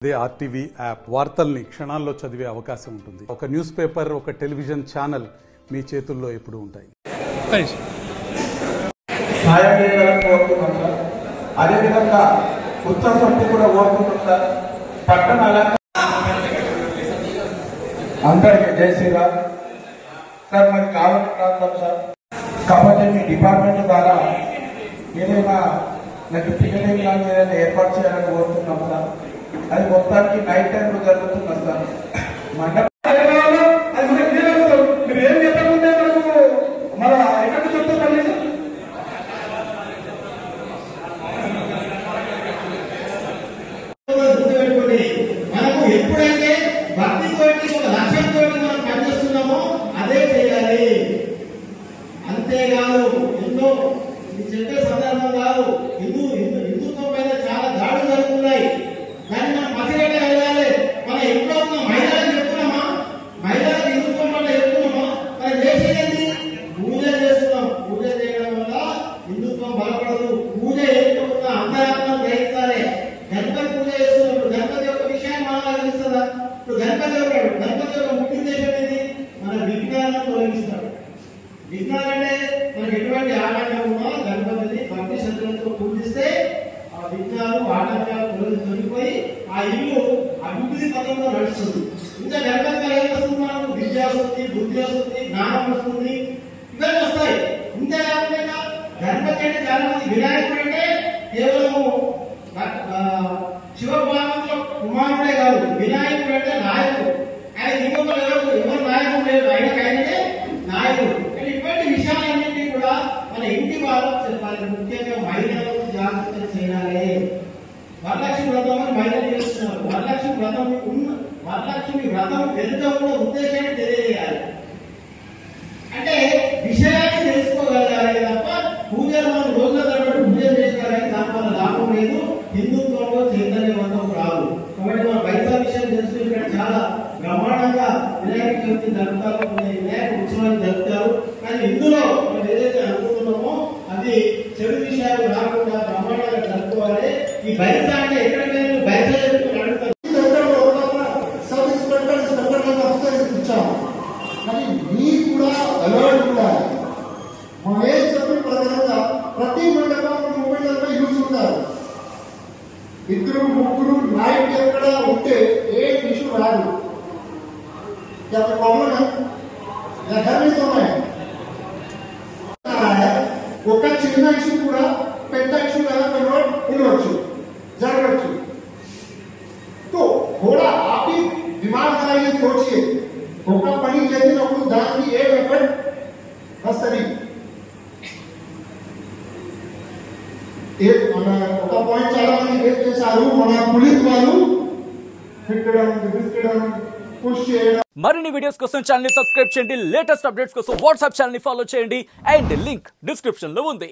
అదే RTV app వార్తల్ని క్షణాల్లో చదివే అవకాశం ఉంటుంది. ఒక న్యూస్ పేపర్, ఒక టెలివిజన్ ఛానల్ మీ చేతుల్లో ఎప్పుడూ ఉంటాయి. అదేవిధంగా ఉత్సవ సమితి కూడా కోరుకుంటున్నాం సార్. పట్టణాల అందరికీ జై శ్రీరామ్ సార్. మరి కావాలి ప్రాంతం సార్, కాబట్టి మీ డిపార్ట్మెంట్ ద్వారా ఏదైనా నాకు టికెటింగ్ కానీ ఏదైనా ఏర్పాటు చేయాలని కోరుతున్నాం సార్. అది మొత్తానికి నైట్ టైంలో జరుగుతుంది సార్. మండపం మీరు ఏం చెప్పకుంటే మన ఎక్కడ చెప్తారు సార్. మనము ఎప్పుడైతే భక్తితోటి ఒక లక్ష్యంతో మనం పనిచేస్తున్నామో అదే చేయాలి. అంతేకాదు ఎన్నో చెప్పే సందర్భం కాదు, హిందుత్వం పైన చాలా దాడులు జరుగుతున్నాయి. దాన్ని మనం పసిగట్ట వెళ్ళాలి. మన ఇంట్లో ఉన్న మహిళలకు చెప్తున్నామా, మహిళలకు హిందుత్వం పట్ల చెప్తున్నామా? మన చేసేది పూజ చేస్తున్నాం. పూజ చేయడం వల్ల హిందుత్వం బలపడదు. పూజ చేసుకున్న అంతరాత్మను గ్రహించాలి. గణపతి పూజ చేస్తున్నప్పుడు గణపతి యొక్క విషయాన్ని మనకు తెలుస్తుందా? ఇప్పుడు గణపతి యొక్క ముఖ్య ఉద్దేశం ఏంటి? మన విఘ్నాలను తొలగిస్తాడు. విఘ్నాలంటే మనకి ఎటువంటి ఆటంకం ఉన్నా గణపతిని భక్తి శ్రద్ధలతో పూజిస్తే ఆ విఘ్నాలు ఆటంకాలు తొలగిపోయి ఆ ఇల్లు అభివృద్ధి పథంలో నడుస్తుంది. ఇంకా గణపతి ఏం వస్తుంది? మనకు విద్య వస్తుంది, బుద్ధి వస్తుంది, జ్ఞానం వస్తుంది, ఇవన్నీ వస్తాయి. ఇంతే కాకుండా గణపతి అంటే చాలా మంది వినాయకుడు అంటే కేవలము శివపార్వతుల కుమారుడే కాదు, వినాయకుడు అంటే నాయకుడు. ఆయన ఇంకొకరు ఎవరు నాయకుడు లేదు, ఆయనకైతే నాయకుడు. ఇటువంటి విషయాలన్నింటినీ కూడా మన ఇంటి వాళ్ళు చెప్పాలి. ముఖ్యంగా మహిళలకు జాగ్రత్త చేయాలి. వరలక్ష్మి వ్రతం అని మహిళలు చేస్తున్నారు. వరలక్ష్మి వ్రతం వెనుక కూడా ఉద్దేశాన్ని తెలియజేయాలి. అంటే విషయాన్ని తెలుసుకోగలగాలి తప్ప పూజలు మనం రోజుల తరబడి పూజలు చేసుకోవాలి. దానివల్ల లాభం లేదు, హిందుత్వంలో చైతన్యవంతం రాదు. కాబట్టి మన పైసా విషయం తెలుసు. ఇక్కడ చాలా బ్రహ్మాండంగా వినాయక చవితి జరుపుతారు, వినాయక ఉత్సవాన్ని జరుపుతారు. కానీ ఇందులో మనం ఏదైతే అనుకుంటున్నామో అది చెడు విషయాలు రాకుండా బ్రహ్మాండంగా జరుపుకోవాలి. ఈ పైసా అంటే ఎక్కడికైనా పైసా చెప్పుకుని అడుగుతారు. కానీ మీరు కూడా అలవాటు ఉండాలి. మనం ఏం చెప్పిన ప్రకారంగా ప్రతి మండపం 30 యూస్ ఉంటారు. 2 3 నైట్ ఎక్కడ ఉంటే ఏ ఇష్యూ రాదు. ఒక చిన్న ఇష్యూ కూడా పెద్ద ఇష్యూ ఉండవచ్చు, జరగచ్చు. तो थोड़ा आप ही दिमाग लगाइए, सोचिए. ఒక పని చేసినప్పుడు దానికి ఏ ఎఫెక్ట్ వస్తుంది. మన ఒక పాయింట్ చాలా మంది రేట్ చేశారు. మన పోలీస్ వాళ్ళు తిట్టడం, పుష్ చేయడం. మరిన్ని వీడియోస్ కోసం ఛానల్ ని సబ్స్క్రైబ్ చేయండి. లేటెస్ట్ అప్డేట్స్ కోసం వాట్సాప్ ఛానల్ ని ఫాలో చేయండి. అండ్ లింక్ డిస్క్రిప్షన్ లో ఉంది.